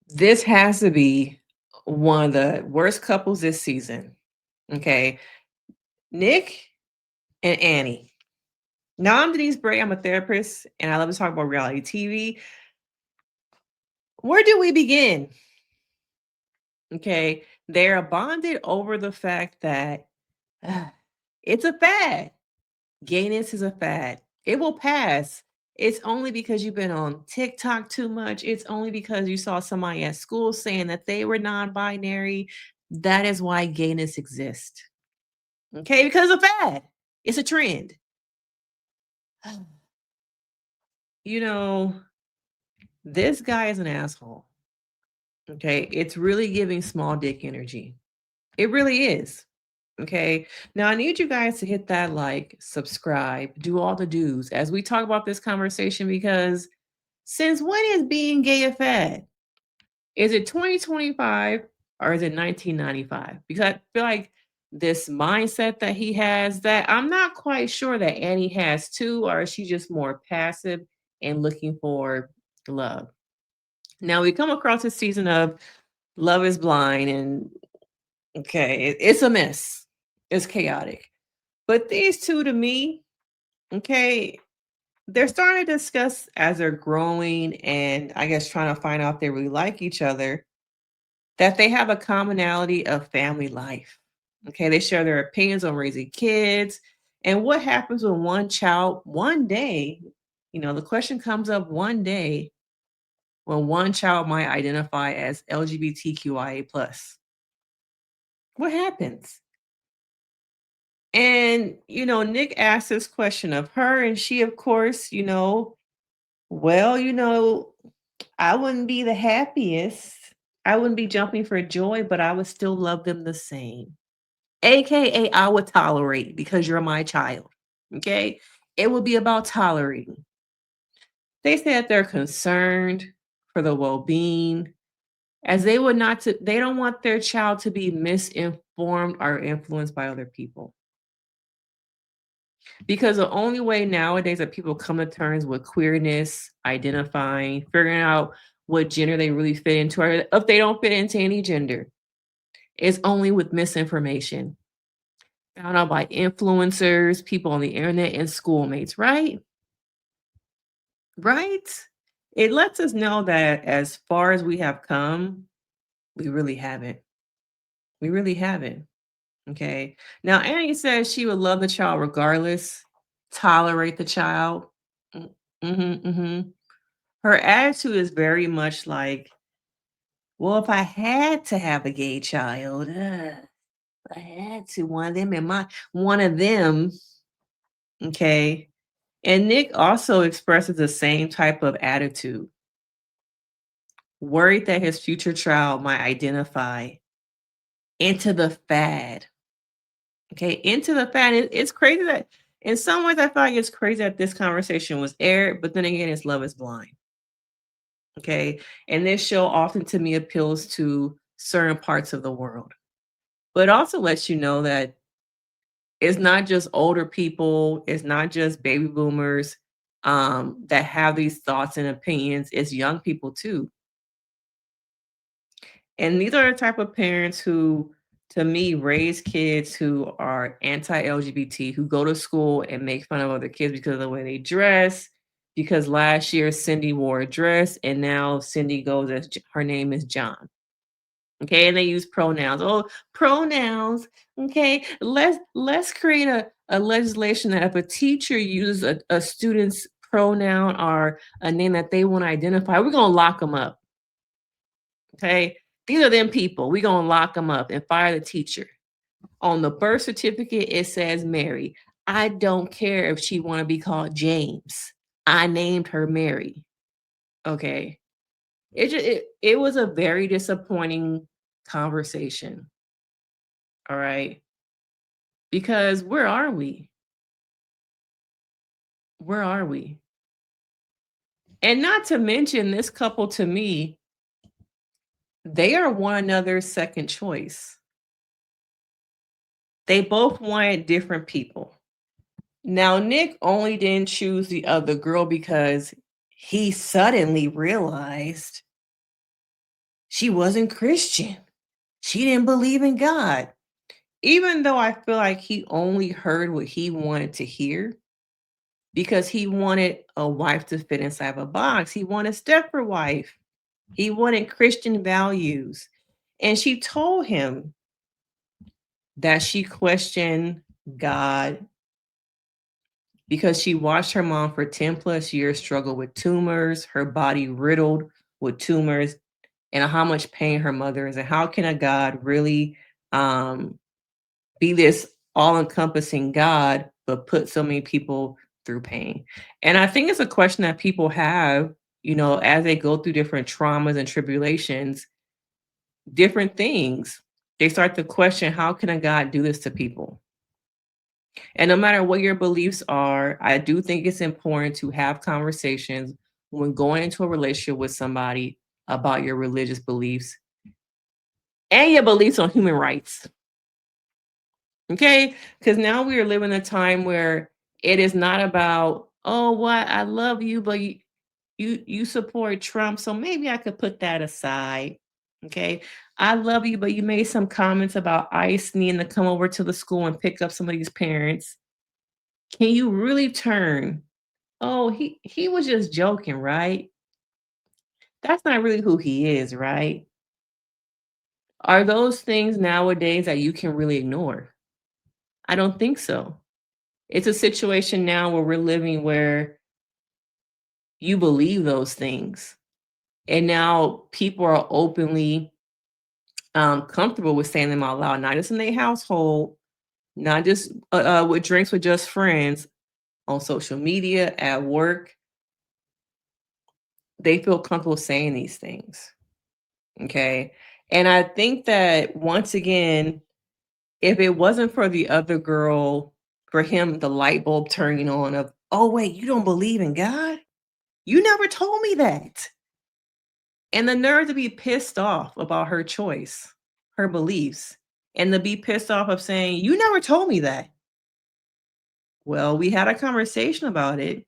This has to be one of the worst couples this season. Okay. Nick and Annie. Now, I'm Denise Bray. I'm a therapist and I love to talk about reality TV. Where do we begin? Okay. They're bonded over the fact that it's a fad. Gayness is a fad. It will pass. It's only because you've been on TikTok too much. It's only because you saw somebody at school saying that they were non binary. That is why gayness exists. Okay. Because it's a fad, it's a trend. You know, this guy is an asshole. Okay. It's really giving small dick energy. It really is. Okay. Now I need you guys to hit that like, subscribe, do all the do's as we talk about this conversation because since when is being gay a fad? Is it 2025 or is it 1995? Because I feel like this mindset that he has that I'm not quite sure that Annie has too, or is she just more passive and looking for love? Now we come across a season of Love is Blind and okay, it's a mess. It's chaotic. But these two to me, okay, they're starting to discuss as they're growing and I guess trying to find out if they really like each other, that they have a commonality of family life. Okay, they share their opinions on raising kids and what happens when one child one day, the question comes up one day when one child might identify as LGBTQIA plus. What happens? And Nick asked this question of her, and she, of course, well, I wouldn't be the happiest. I wouldn't be jumping for joy, but I would still love them the same. AKA, I would tolerate because you're my child. Okay. It would be about tolerating. They said they're concerned for the well being, as they would not to, they don't want their child to be misinformed or influenced by other people. Because the only way nowadays that people come to terms with queerness, identifying, figuring out what gender they really fit into, or if they don't fit into any gender, is only with misinformation. Found out by influencers, people on the internet, and schoolmates, right? Right? It lets us know that as far as we have come, we really haven't. We really haven't. Okay. Now, Annie says she would love the child regardless, tolerate the child. Mm-hmm. Her attitude is very much like, well, if I had to have a gay child, I had to one of them, okay. And Nick also expresses the same type of attitude, worried that his future child might identify into the fad. Okay, into the fad. It's crazy that in some ways I feel like it's crazy that this conversation was aired, but then again, it's Love is Blind. Okay. And this show often to me appeals to certain parts of the world, but it also lets you know that it's not just older people, it's not just baby boomers that have these thoughts and opinions, it's young people too. And these are the type of parents who, to me, raise kids who are anti LGBT, who go to school and make fun of other kids because of the way they dress. Because last year Cindy wore a dress and now Cindy goes as her name is John. Okay, and they use pronouns. Oh, pronouns. Okay, let's create a legislation that if a teacher uses a student's pronoun or a name that they want to identify, we're gonna lock them up. Okay, these are them people. We're gonna lock them up and fire the teacher. On the birth certificate, it says Mary. I don't care if she want to be called James. I named her Mary. Okay, it was a very disappointing conversation. All right. Because where are we? Where are we? And not to mention this couple to me, they are one another's second choice. They both wanted different people. Now, Nick only didn't choose the other girl because he suddenly realized She wasn't Christian. She didn't believe in God. Even though I feel like he only heard what he wanted to hear because he wanted a wife to fit inside of a box. He wanted Stepford wife. He wanted Christian values. And she told him that she questioned God because she watched her mom for 10 plus years struggle with tumors, her body riddled with tumors, and how much pain her mother is. And how can a God really um, be this all encompassing God, but put so many people through pain? And I think it's a question that people have, as they go through different traumas and tribulations, different things. They start to question, how can a God do this to people? And no matter what your beliefs are, I do think it's important to have conversations when going into a relationship with somebody about your religious beliefs and your beliefs on human rights. Okay? Because now we are living a time where it is not about, oh, what I love you, but you support Trump, so maybe I could put that aside. Okay. I love you, but you made some comments about ICE needing to come over to the school and pick up some of these parents. Can you really turn? Oh, he was just joking, right? That's not really who he is, right? Are those things nowadays that you can really ignore? I don't think so. It's a situation now where we're living where you believe those things. And now people are openly comfortable with saying them out loud, not just in their household, not just with drinks with just friends, on social media, at work. They feel comfortable saying these things. Okay. And I think that once again, if it wasn't for the other girl, for him, the light bulb turning on of, oh, wait, you don't believe in God? You never told me that. And the nerve to be pissed off about her choice, her beliefs, and to be pissed off of saying, you never told me that. Well, we had a conversation about it.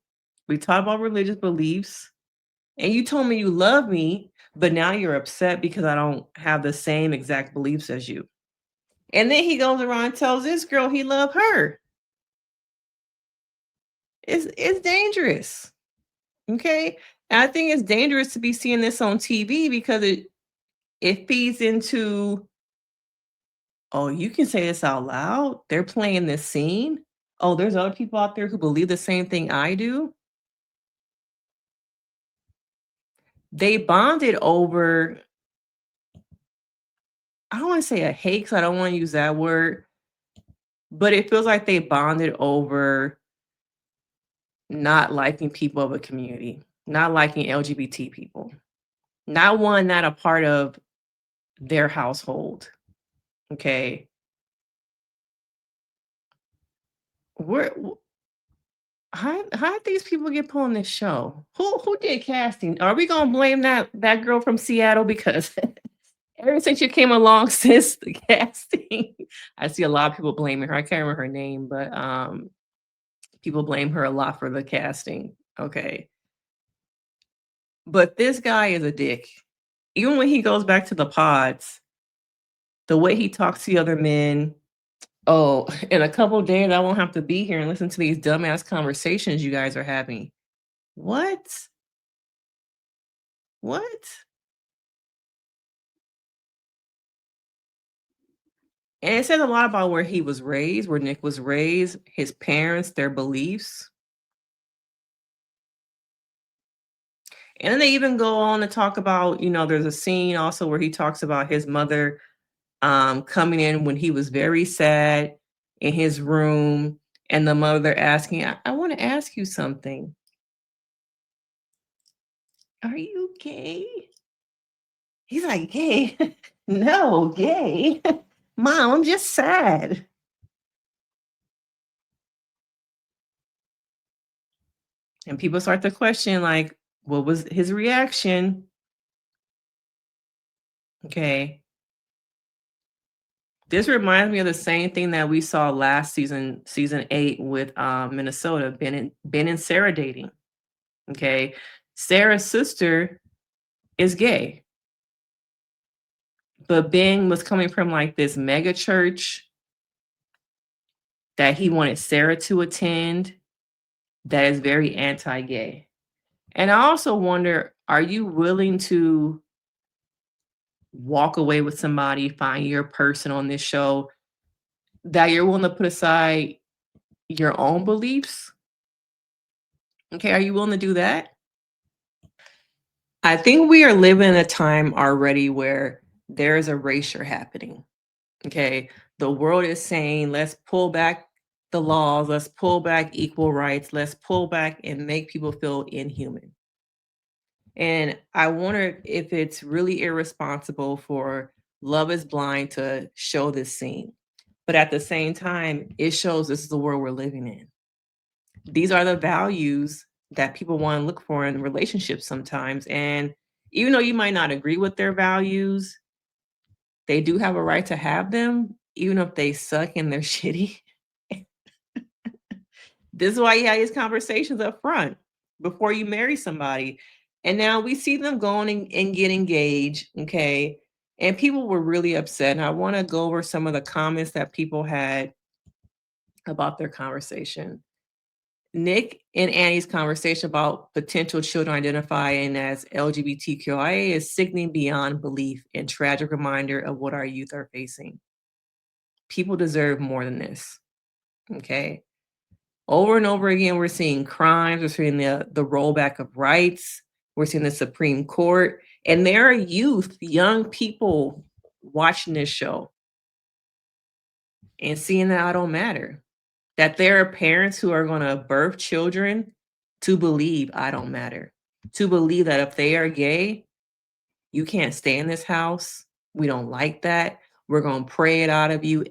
We talked about religious beliefs, and you told me you love me, but now you're upset because I don't have the same exact beliefs as you. And then he goes around and tells this girl he loved her. It's dangerous. Okay. And I think it's dangerous to be seeing this on TV because it feeds into, oh, you can say this out loud. They're playing this scene. Oh, there's other people out there who believe the same thing I do. They bonded over, I don't want to say a hate, 'cause I don't want to use that word, but it feels like they bonded over not liking people of a community, not liking LGBT people, not a part of their household. Okay. Where how did these people get put on this show? Who did casting? Are we gonna blame that girl from Seattle? Because ever since you came along since the casting, I see a lot of people blaming her. I can't remember her name, but people blame her a lot for the casting. Okay. But this guy is a dick. Even when he goes back to the pods, the way he talks to the other men. Oh, in a couple of days, I won't have to be here and listen to these dumbass conversations you guys are having. What? What? And it says a lot about where he was raised, where Nick was raised, his parents, their beliefs. And then they even go on to talk about, there's a scene also where he talks about his mother coming in when he was very sad in his room, and the mother asking, I want to ask you something. Are you gay? He's like, gay? No, gay. Mom, I'm just sad. And people start to question, like, what was his reaction? Okay. This reminds me of the same thing that we saw last season, season 8 with Minnesota, Ben and Sarah dating. Okay. Sarah's sister is gay. But Ben was coming from like this mega church that he wanted Sarah to attend that is very anti-gay. And I also wonder, are you willing to walk away with somebody, find your person on this show that you're willing to put aside your own beliefs? Okay, are you willing to do that? I think we are living in a time already where there is erasure happening. Okay. The world is saying, let's pull back the laws, let's pull back equal rights, let's pull back and make people feel inhuman. And I wonder if it's really irresponsible for Love is Blind to show this scene. But at the same time, it shows this is the world we're living in. These are the values that people want to look for in relationships sometimes. And even though you might not agree with their values, they do have a right to have them, even if they suck and they're shitty. This is why you have these conversations up front before you marry somebody. And now we see them going and get engaged. Okay. And people were really upset. And I want to go over some of the comments that people had about their conversation. Nick and Annie's conversation about potential children identifying as LGBTQIA is sickening beyond belief and tragic reminder of what our youth are facing. People deserve more than this. Okay. Over and over again, we're seeing crimes, we're seeing the rollback of rights, we're seeing the Supreme Court, and there are youth, young people watching this show and seeing that I don't matter. That there are parents who are going to birth children to believe I don't matter, to believe that if they are gay, you can't stay in this house. We don't like that. We're going to pray it out of you,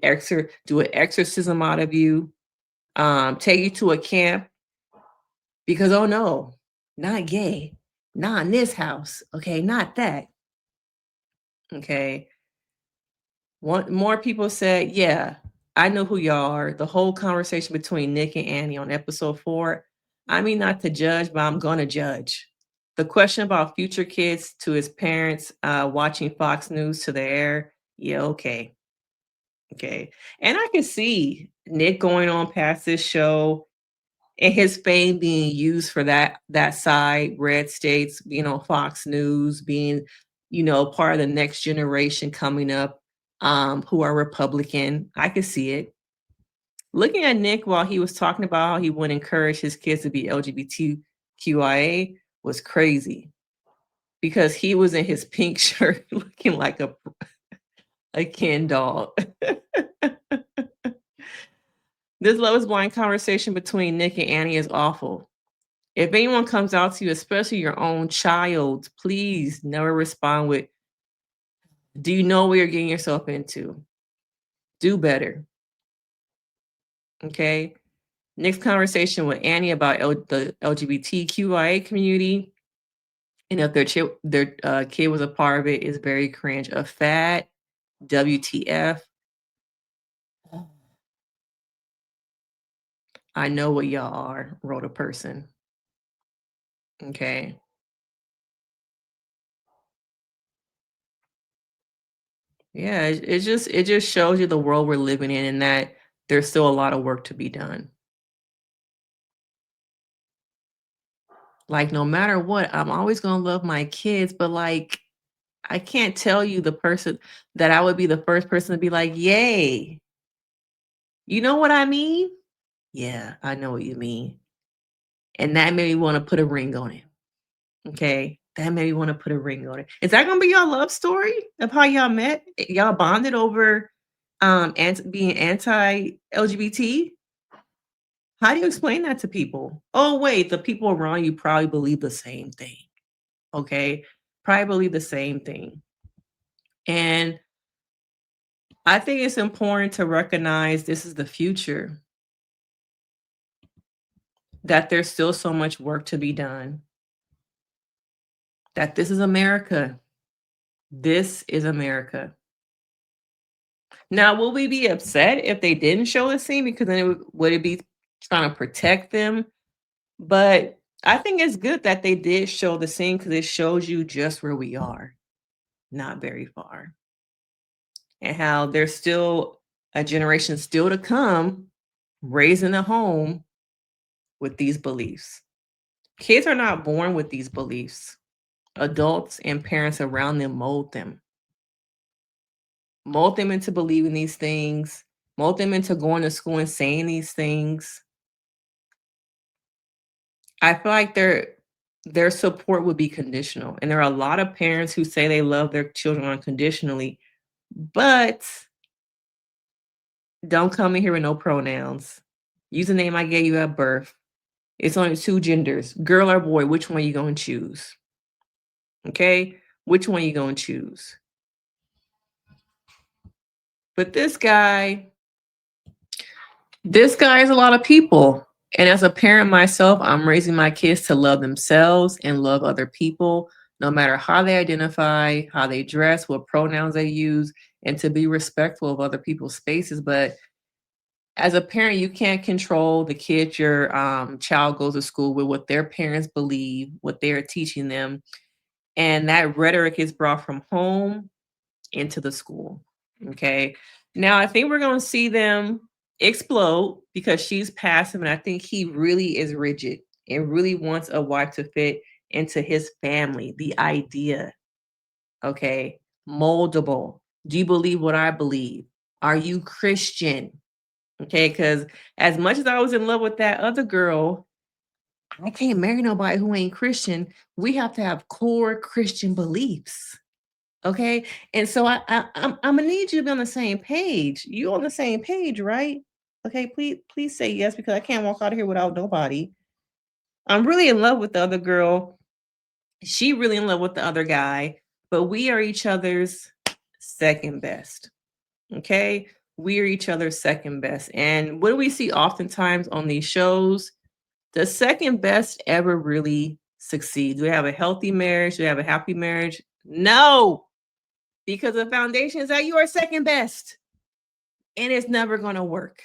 do an exorcism out of you, take you to a camp because, oh no, not gay, not in this house. Okay, not that. Okay. One more people said, yeah, I know who y'all are. The whole conversation between Nick and Annie on episode 4. I mean, not to judge, but I'm gonna judge. The question about future kids to his parents watching Fox News to the air. Yeah, okay. Okay. And I can see Nick going on past this show and his fame being used for that side, red states, being on Fox News, being, part of the next generation coming up, who are Republican. I could see it. Looking at Nick while he was talking about how he would encourage his kids to be LGBTQIA was crazy because he was in his pink shirt looking like a Ken doll. This Love is Blind conversation between Nick and Annie is awful. If anyone comes out to you, especially your own child, please never respond with, do you know what you're getting yourself into? Do better. Okay. Next conversation with Annie about the LGBTQIA community. And if their kid was a part of it, is very cringe. A fat WTF. I know what y'all are, wrote a person. Okay. Yeah, it just shows you the world we're living in and that there's still a lot of work to be done. Like, no matter what, I'm always gonna love my kids, but, like, I can't tell you the person that I would be the first person to be like, "Yay." You know what I mean? Yeah, I know what you mean. And that made me wanna put a ring on it, okay? That made me wanna put a ring on it. Is that gonna be your love story of how y'all met? Y'all bonded over, being anti-LGBT? How do you explain that to people? Oh, wait, the people around you probably believe the same thing, okay? Probably believe the same thing. And I think it's important to recognize this is the future, that there's still so much work to be done, that this is America. This is America. Now, will we be upset if they didn't show the scene because then would it be trying to protect them? But I think it's good that they did show the scene because it shows you just where we are, not very far. and how there's still a generation still to come raised in a home with these beliefs. Kids are not born with these beliefs. Adults and parents around them mold them into believing these things, mold them into going to school and saying these things. I feel like their support would be conditional. And there are a lot of parents who say they love their children unconditionally, but don't come in here with no pronouns. Use the name I gave you at birth. It's only two genders, girl or boy. Which one you gonna choose? Okay? Which one you gonna choose? But this guy is a lot of people. And as a parent myself, I'm raising my kids to love themselves and love other people, no matter how they identify, how they dress, what pronouns they use, and to be respectful of other people's spaces. But as a parent, you can't control the kid your child goes to school with, what their parents believe, what they're teaching them. And that rhetoric is brought from home into the school. Okay. Now I think we're going to see them explode because she's passive. And I think he really is rigid and really wants a wife to fit into his family. The idea. Okay. Moldable. Do you believe what I believe? Are you Christian? Okay. Because as much as I was in love with that other girl, I can't marry nobody who ain't Christian. We have to have core Christian beliefs. Okay. And so I'm gonna need you to be on the same page. You on the same page, right? Okay, please say yes because I can't walk out of here without nobody. I'm really in love with the other girl. She really in love with the other guy, but we are each other's second best. Okay. We are each other's second best. And what do we see oftentimes on these shows? The second best ever really succeed. Do we have a healthy marriage? Do we have a happy marriage? No, because the foundation is that you are second best and it's never going to work.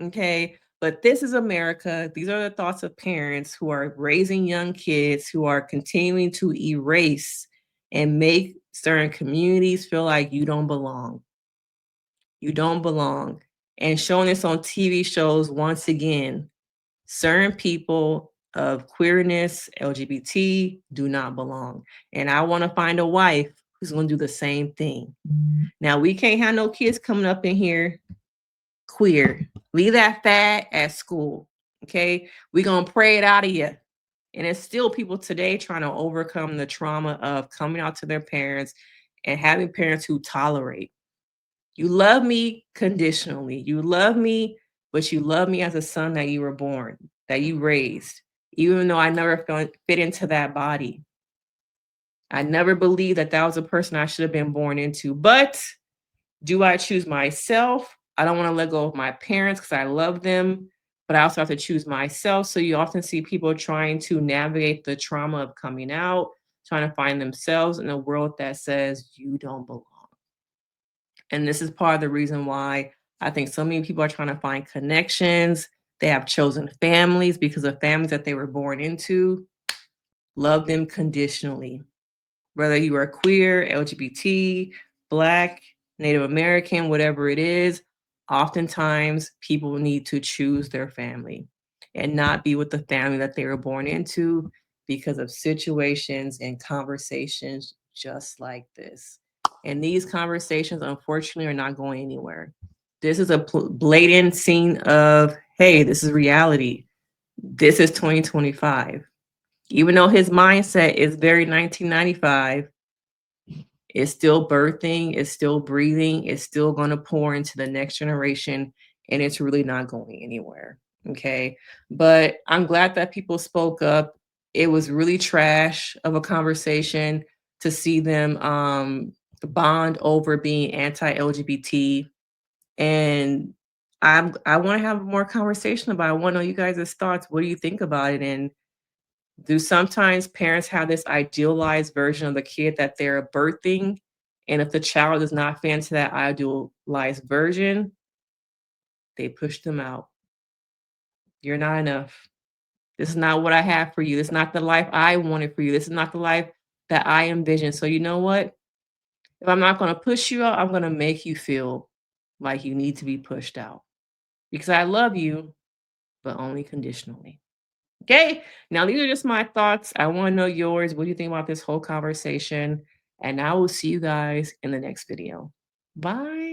Okay. But this is America. These are the thoughts of parents who are raising young kids who are continuing to erase and make certain communities feel like you don't belong. You don't belong. And showing this on TV shows once again, certain people of queerness, LGBT, do not belong. And I want to find a wife who's going to do the same thing. Now, we can't have no kids coming up in here queer. Leave that fat at school. Okay. We're going to pray it out of you. And it's still people today trying to overcome the trauma of coming out to their parents and having parents who tolerate. You love me conditionally. You love me, but you love me as a son that you were born, that you raised, even though I never fit into that body. I never believed that that was a person I should have been born into. But do I choose myself? I don't want to let go of my parents because I love them, but I also have to choose myself. So you often see people trying to navigate the trauma of coming out, trying to find themselves in a world that says you don't belong. And this is part of the reason why I think so many people are trying to find connections. They have chosen families because of families that they were born into. Love them conditionally. Whether you are queer, LGBT, Black, Native American, whatever it is, oftentimes people need to choose their family and not be with the family that they were born into because of situations and conversations just like this. And these conversations, unfortunately, are not going anywhere. This is a blatant scene of, hey, this is reality. This is 2025. Even though his mindset is very 1995, it's still birthing, it's still breathing, it's still going to pour into the next generation, and it's really not going anywhere. Okay. But I'm glad that people spoke up. It was really trash of a conversation to see them bond over being anti-LGBT. And I want to have more conversation about it. I want to know you guys' thoughts. What do you think about it? And do sometimes parents have this idealized version of the kid that they're birthing? And if the child does not fit into that idealized version, they push them out. You're not enough. This is not what I have for you. This is not the life I wanted for you. This is not the life that I envisioned. So you know what? If I'm not gonna push you out, I'm gonna make you feel like you need to be pushed out because I love you, but only conditionally. Okay? Now, these are just my thoughts. I wanna know yours. What do you think about this whole conversation? And I will see you guys in the next video. Bye.